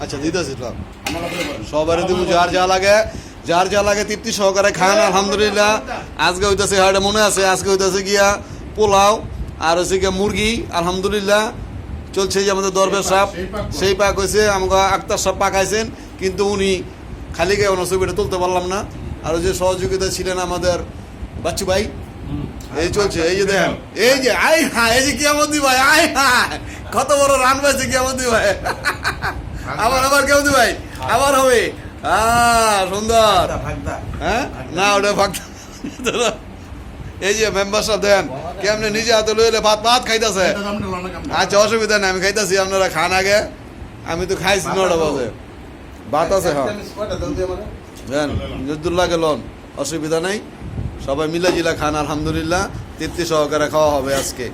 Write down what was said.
আচ্ছা দিতেছি সবারই দিব, যার যা লাগে তৃপ্তি সহকারে খান। আলহামদুলিল্লাহ আজকে হইতেছে হাড়ে মনে আছে, আজকে হইতেছে গিয়া পোলাও আর হচ্ছে গিয়া মুরগি। আলহামদুলিল্লাহ চলছে যে আমাদের দরবেশ সাহেব সেই পাক হয়েছে, আমাকে আক্তার সাহেব পাকাইছেন, কিন্তু উনি খালি গায়ে ওনার ছবিটা তুলতে পারলাম না। আর যে সহযোগিতা ছিলেন আমাদের বাচ্চু ভাই, এই চলছে। এই যে দেখেন, এই যে আই হ্যাঁ, এই যে কিয়ামতি ভাই, আই হ্যাঁ কত বড় রান পাইছে কিয়ামতি ভাই। আবার কিয়ামতি ভাই আবার হবে। সুন্দর। হ্যাঁ না ওটা ভাগতা। এই যে মেম্বার সাহেব দেন কেমনে নিজে হাতে লইলে ভাত খাইতেছে। আচ্ছা অসুবিধা নেই, আমি খাইতেছি, আপনারা খান আগে। আমি তো খাইছি 9টা বাজে, ভাত আছে। হ্যাঁ দেন জুদ্দুল্লাহকে লন, অসুবিধা নেই, সবাই মিলে জিলা খান। আলহামদুলিল্লাহ তৃপ্তি সহকারে খাওয়া হবে আজকে।